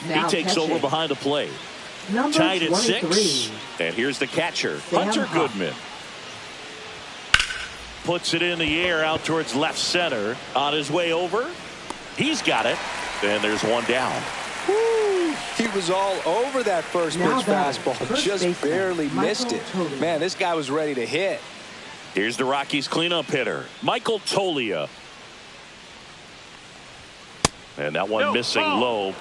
He takes over behind the plate. Tied at 6. And here's the catcher, Hunter Goodman. Puts it in the air out towards left center. On his way over. He's got it. And there's one down. Woo! He was all over that first pitch fastball. Just barely missed it. Man, this guy was ready to hit. Here's the Rockies cleanup hitter, Michael Toglia. And that one missing low.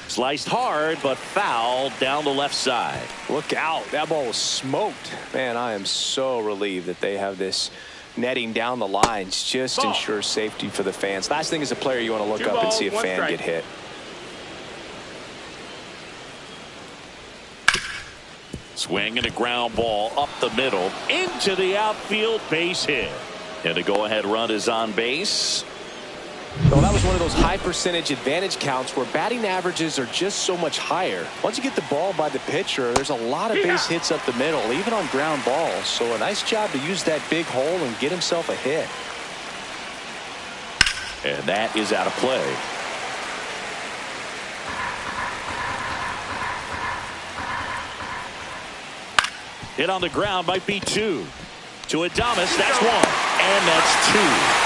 Sliced hard, but foul down the left side. Look out. That ball was smoked. Man, I am so relieved that they have this netting down the lines. Just ensures safety for the fans. Last thing as a player, you want to look up and see a fan get hit. Swing and a ground ball up the middle into the outfield, base hit. And the go-ahead run is on base. Well, that was one of those high percentage advantage counts where batting averages are just so much higher. Once you get the ball by the pitcher, there's a lot of base hits up the middle, even on ground balls. So a nice job to use that big hole and get himself a hit. And that is out of play. Hit on the ground might be 2. To Adames, that's 1. And that's 2.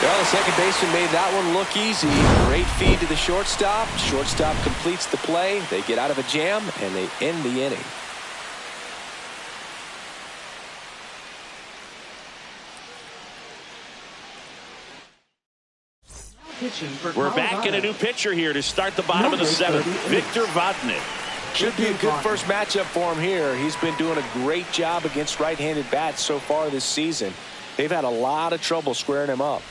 Well, the second baseman made that one look easy. Great feed to the shortstop. Shortstop completes the play. They get out of a jam, and they end the inning. Pitching for We're Colorado. back in a new pitcher here to start the bottom of the seventh. Victor Vodnik. Should be a good first matchup for him here. He's been doing a great job against right-handed bats so far this season. They've had a lot of trouble squaring him up.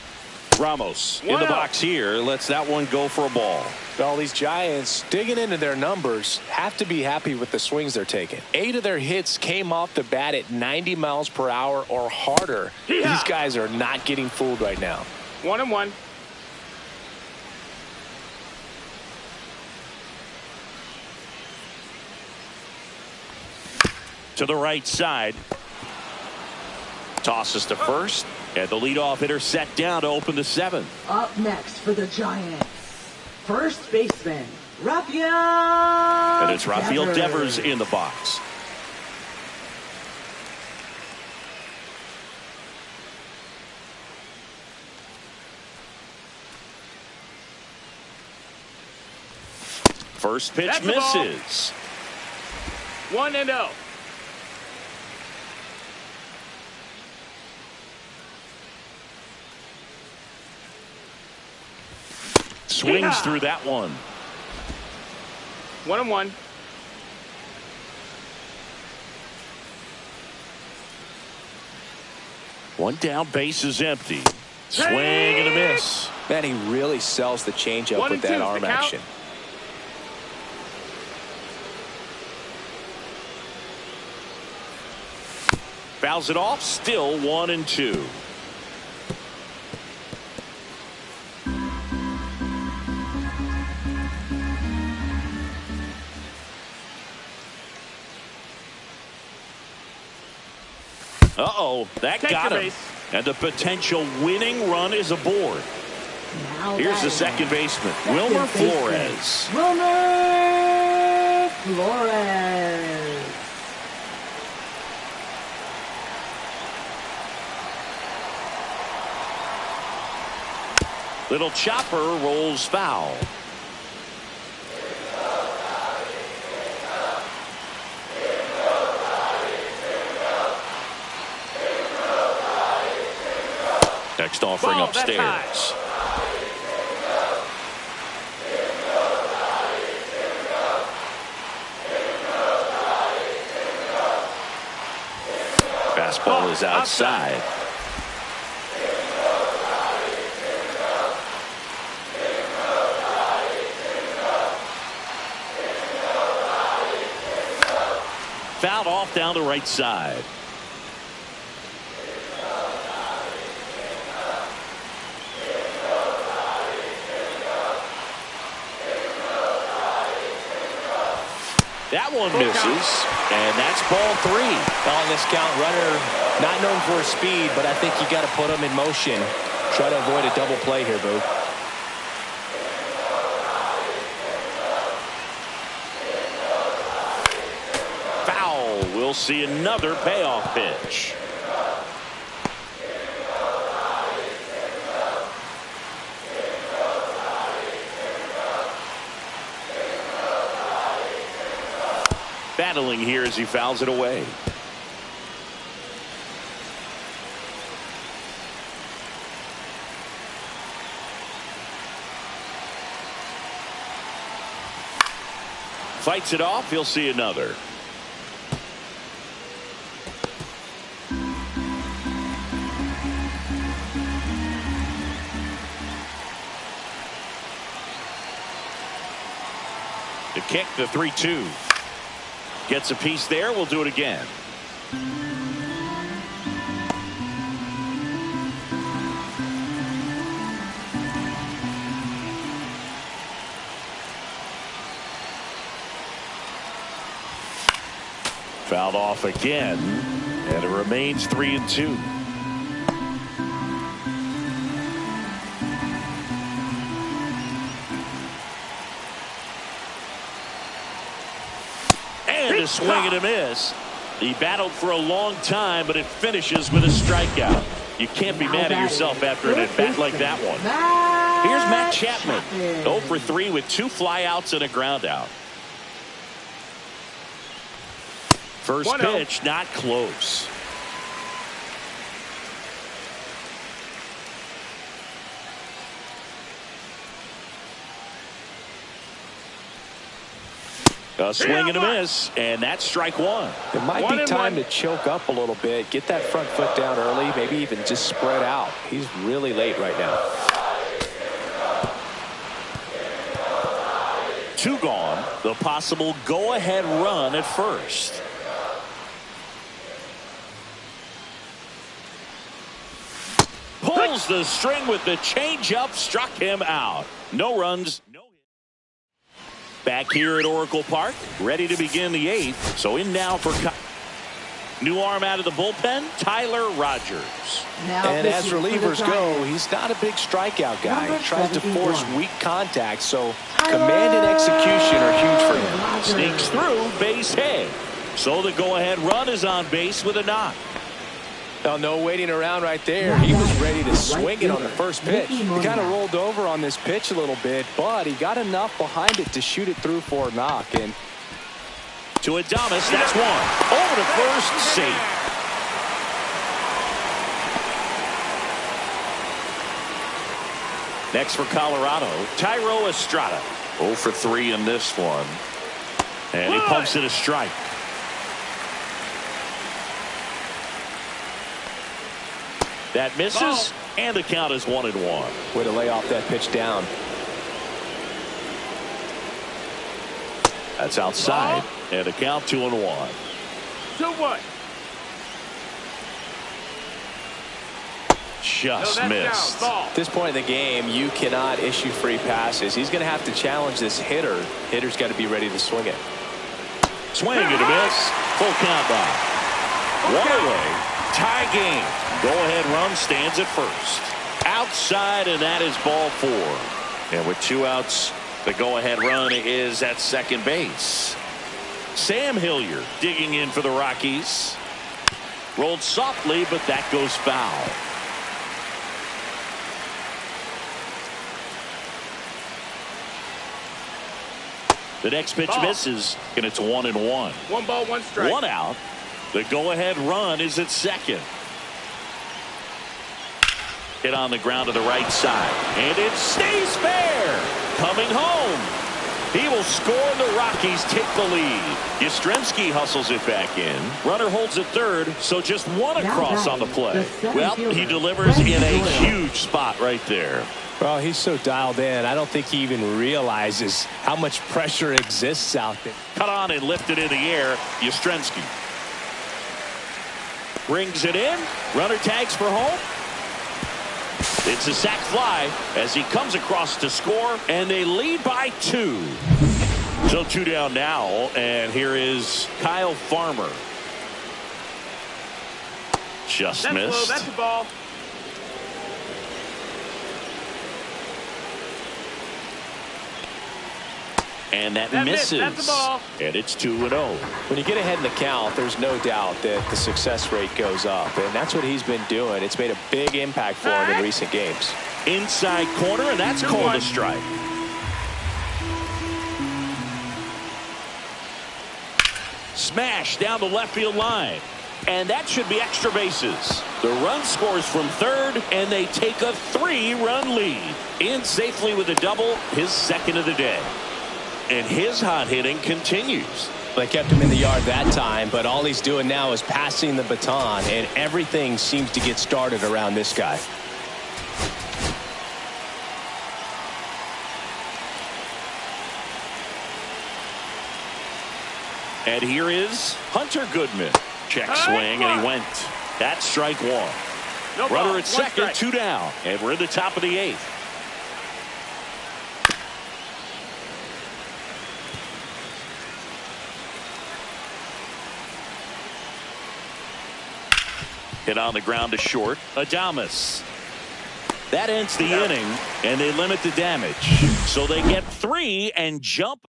Ramos in the box here. Lets that one go for a ball. Well, these Giants, digging into their numbers, have to be happy with the swings they're taking. 8 of their hits came off the bat at 90 miles per hour or harder. These guys are not getting fooled right now. 1-1. To the right side. Tosses to first. And the leadoff hitter set down to open the seventh. Up next for the Giants, first baseman, Rafael. And it's Rafael Devers in the box. First pitch misses. 1-0. Swings through that one. 1-1. One down, base is empty. Swing and a miss. Man, he really sells the changeup with that arm action. Fouls it off, still 1-2. Uh-oh, that got him. And the potential winning run is aboard. Here's the second baseman, Wilmer Flores. Wilmer Flores. Little chopper rolls foul. Next offering upstairs. Fastball is outside. Fouled off down the right side. That one misses, and that's ball 3. On this count, runner not known for his speed, but I think you got to put him in motion. Try to avoid a double play here, Boo. Foul. We'll see another payoff pitch. Battling here as he fouls it away. Fights it off. He'll see another. To kick the 3-2. Gets a piece there. We'll do it again. Fouled off again, and it remains 3-2. And a swing and a miss. He battled for a long time, but it finishes with a strikeout. You can't be mad at yourself after an at-bat like that one. Here's Matt Chapman. 0 for 3 with 2 flyouts and a groundout. First pitch, not close. A swing and a miss, and that's strike one. It might be time to choke up a little bit, get that front foot down early, maybe even just spread out. He's really late right now. 2 gone. The possible go-ahead run at first. Pulls the string with the changeup, struck him out. No runs, no hits. Back here at Oracle Park, ready to begin the 8th. So in now for new arm out of the bullpen, Tyler Rogers. And as relievers go, he's not a big strikeout guy. He tries to force weak contact, so command and execution are huge for him. Sneaks through, base hit. So the go-ahead run is on base with a knock. Oh, no waiting around right there. He was ready to swing it on the first pitch. He kind of rolled over on this pitch a little bit, but he got enough behind it to shoot it through for a knock. And to Adames, that's one. Over to first, safe. Next for Colorado, Thairo Estrada. 0 for 3 in this one. And he pumps it a strike. That misses, and the count is 1-1. Way to lay off that pitch down. That's outside, and the count 2-1. 2-1. Just missed. At this point in the game, you cannot issue free passes. He's going to have to challenge this hitter. Hitter's got to be ready to swing it. Swing and a miss. Full count now. 1 away. Tie game. Go-ahead run stands at first. Outside, and that is ball 4. And with 2 outs, the go-ahead run is at second base. Sam Hilliard digging in for the Rockies. Rolled softly, but that goes foul. The next pitch misses, and it's 1-1. 1 ball, 1 strike. 1 out. The go-ahead run is at second. Hit on the ground to the right side, and it stays fair. Coming home. He will score, and the Rockies take the lead. Yastrzemski hustles it back in. Runner holds at third, so just 1 across on the play. Well, he delivers in a huge spot right there. Well, he's so dialed in, I don't think he even realizes how much pressure exists out there. Cut on and lifted in the air. Yastrzemski brings it in. Runner tags for home. It's a sac fly as he comes across to score, and they lead by 2. So 2 down now, and here is Kyle Farmer. Just that's missed. Low, that's a ball. And that misses. That's a ball. And it's 2-0. When you get ahead in the count, there's no doubt that the success rate goes up, and that's what he's been doing. It's made a big impact for him in recent games. Inside corner, and that's called a strike. Smash down the left field line. And that should be extra bases. The run scores from third, and they take a 3-run lead. In safely with a double, his second of the day. And his hot hitting continues. They kept him in the yard that time, but all he's doing now is passing the baton, and everything seems to get started around this guy. And here is Hunter Goodman. Check swing, and he went. That's strike 1. No Runner ball, at second, 1 strike. 2 down. And we're in the top of the 8th. Hit on the ground to short. Adames. That ends the inning, and they limit the damage. So they get 3 and jump.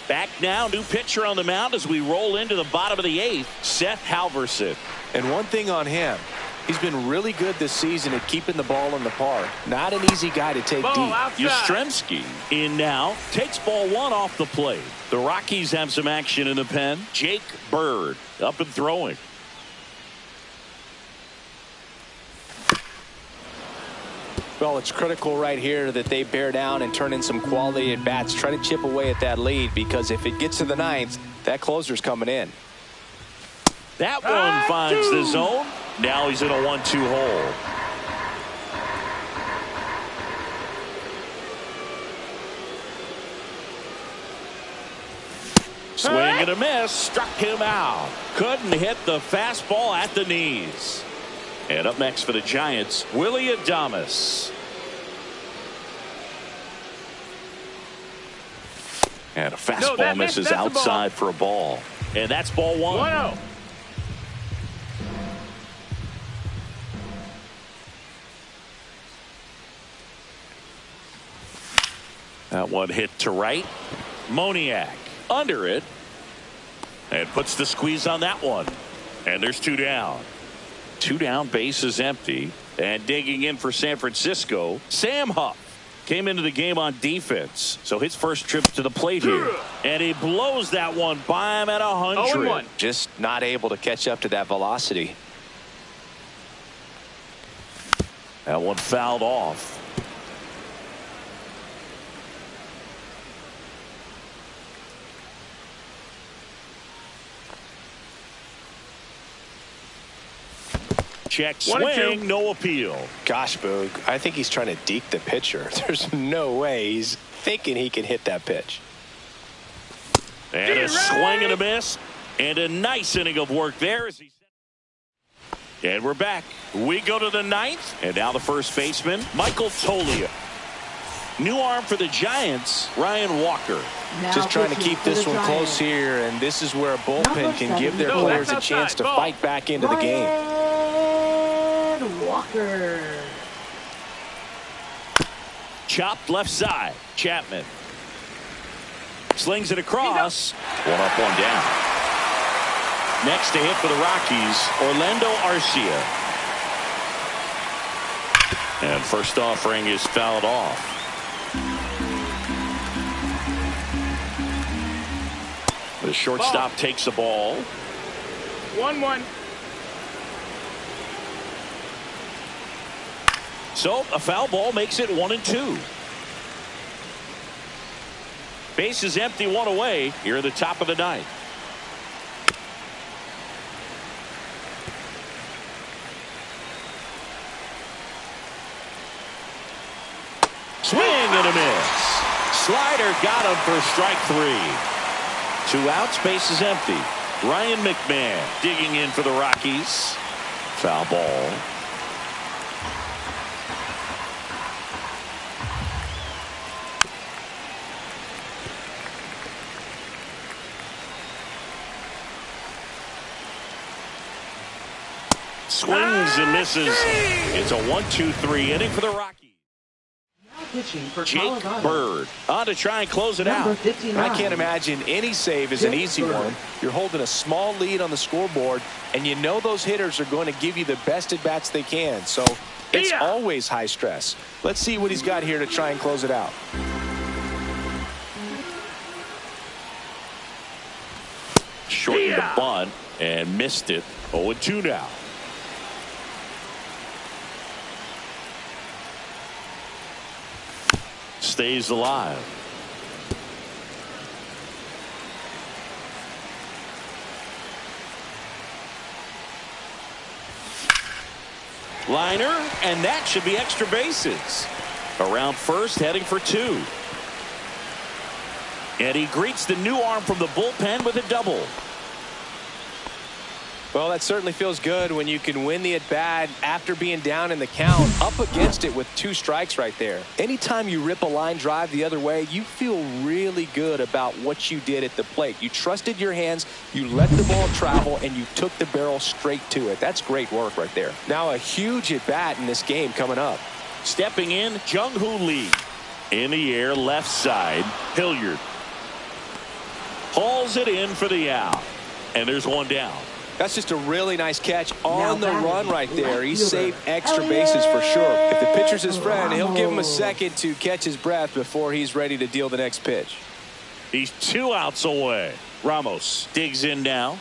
Back now, new pitcher on the mound as we roll into the bottom of the 8th, Seth Halverson. And one thing on him, he's been really good this season at keeping the ball in the park. Not an easy guy to take Ball deep. outside. Yastrzemski in now, takes ball 1 off the plate. The Rockies have some action in the pen. Jake Bird up and throwing. Well, it's critical right here that they bear down and turn in some quality at bats. Try to chip away at that lead, because if it gets to the ninth, that closer's coming in. That one finds the zone. Now he's in a 1-2 hole. Swing and a miss. Struck him out. Couldn't hit the fastball at the knees. And up next for the Giants, Willie Adames. And a fastball misses outside for a ball. And that's ball one. 1-0. That one hit to right. Moniak under it. And puts the squeeze on that one. And there's two down. Two down, base is empty. And digging in for San Francisco, Sam Huff came into the game on defense. So his first trip to the plate here. And he blows that one by him at 100. 0-1. Just not able to catch up to that velocity. That one fouled off. Check swing, no appeal. Gosh, Boog, I think he's trying to deke the pitcher. There's no way he's thinking he can hit that pitch. And a swing and a miss. And a nice inning of work there. And we're back. We go to the ninth. And now the first baseman, Michael Toglia. New arm for the Giants, Ryan Walker. Just trying to keep this one close here. And this is where a bullpen can give their players a chance to fight back into the game. Walker. Chopped left side. Chapman slings it across. One up, one down. Next to hit for the Rockies, Orlando Arcia. And first offering is fouled off. The shortstop takes the ball. 1-1. So a foul ball makes it 1-2. Base is empty, one away here at the top of the ninth. Swing and a miss. Slider got him for strike three. 2 outs, base is empty. Ryan McMahon digging in for the Rockies. Foul ball. Swings and misses. It's a 1-2-3 inning for the Rockies. Jake Bird on to try and close it out. I can't imagine any save is an easy one. You're holding a small lead on the scoreboard, and you know those hitters are going to give you the best at bats they can. So it's always high stress. Let's see what he's got here to try and close it out. Shortened the bunt and missed it. 0-2 now. Stays alive. Liner, and that should be extra bases. Around first, heading for 2. And he greets the new arm from the bullpen with a double. Well, that certainly feels good when you can win the at-bat after being down in the count, up against it with 2 strikes right there. Anytime you rip a line drive the other way, you feel really good about what you did at the plate. You trusted your hands, you let the ball travel, and you took the barrel straight to it. That's great work right there. Now a huge at-bat in this game coming up. Stepping in, Jung-Hoo Lee. In the air, left side, Hilliard. Hauls it in for the out. And there's one down. That's just a really nice catch on the run right there. He saved extra bases for sure. If the pitcher's his friend, he'll give him a second to catch his breath before he's ready to deal the next pitch. He's 2 outs away. Ramos digs in now.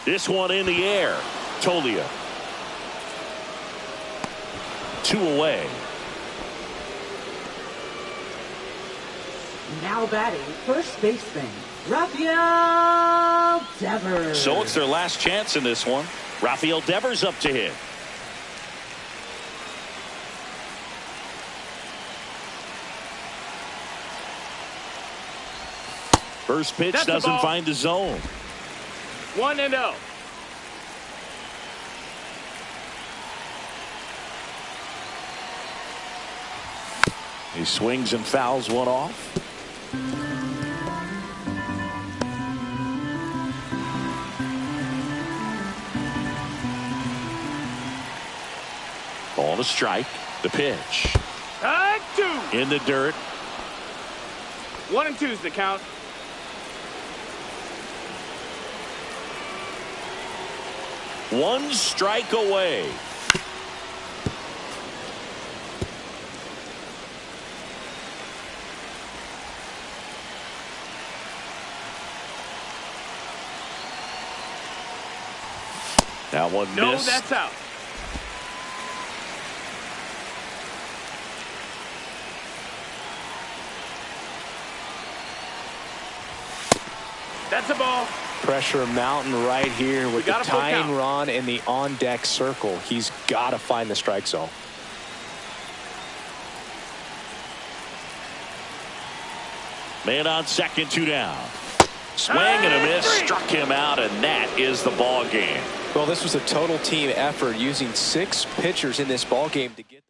This one in the air. Tolia. 2 away. Now batting, first baseman, Rafael Devers. So it's their last chance in this one. Rafael Devers up to hit. First pitch doesn't find the zone. 1-0. He swings and fouls one off. Ball to strike. The pitch. 2. In the dirt. 1-2 is the count. One strike away. That one No, missed. that's out. That's a ball. Pressure mountain right here with the got a full tying count. run in the on-deck circle. He's got to find the strike zone. Man on second, 2 down. Swing and a miss. Struck him out, and that is the ball game. Well, this was a total team effort using 6 pitchers in this ball game to get